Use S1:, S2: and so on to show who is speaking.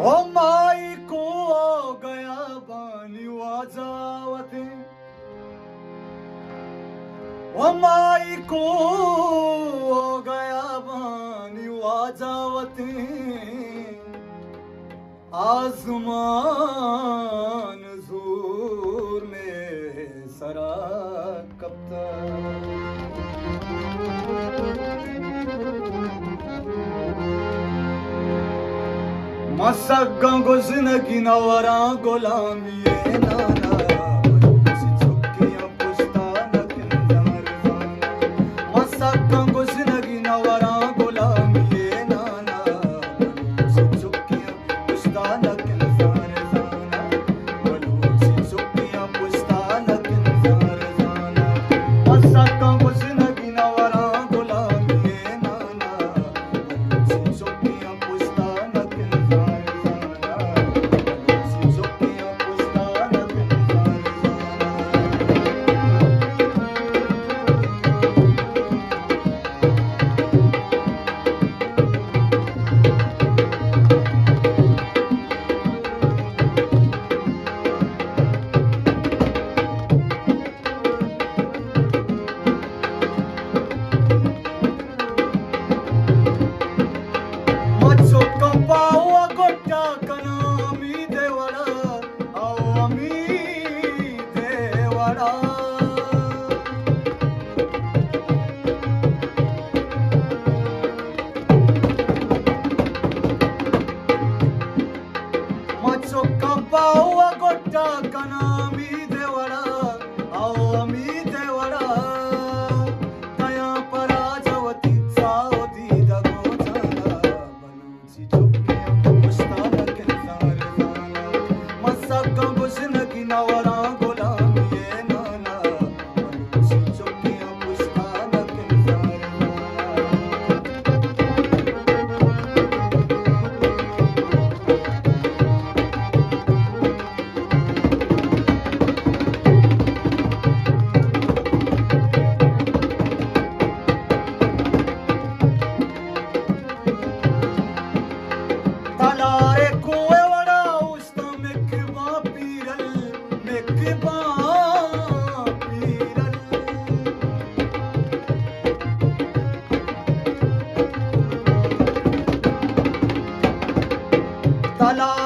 S1: ओ माई को गया बानी वाजावते, ओ माई को गया बानी वाजावते, आसमान ज़ूर में सरा कप्ता मसक गुज़नगी नवरा गुलामी नाना बलूसी चुक्कियां पुश्ता नकिन जमरजाना मसक गुज़नगी नवरा गुलामी नाना बलूसी चुक्कियां पुश्ता नकिन जमरजाना बलूसी चुक्कियां पुश्ता नकिन जमरजाना मसक गुज़नगी नवरा गुलामी नाना बलूसी चुक्कियां पुश्ता नकिन ताला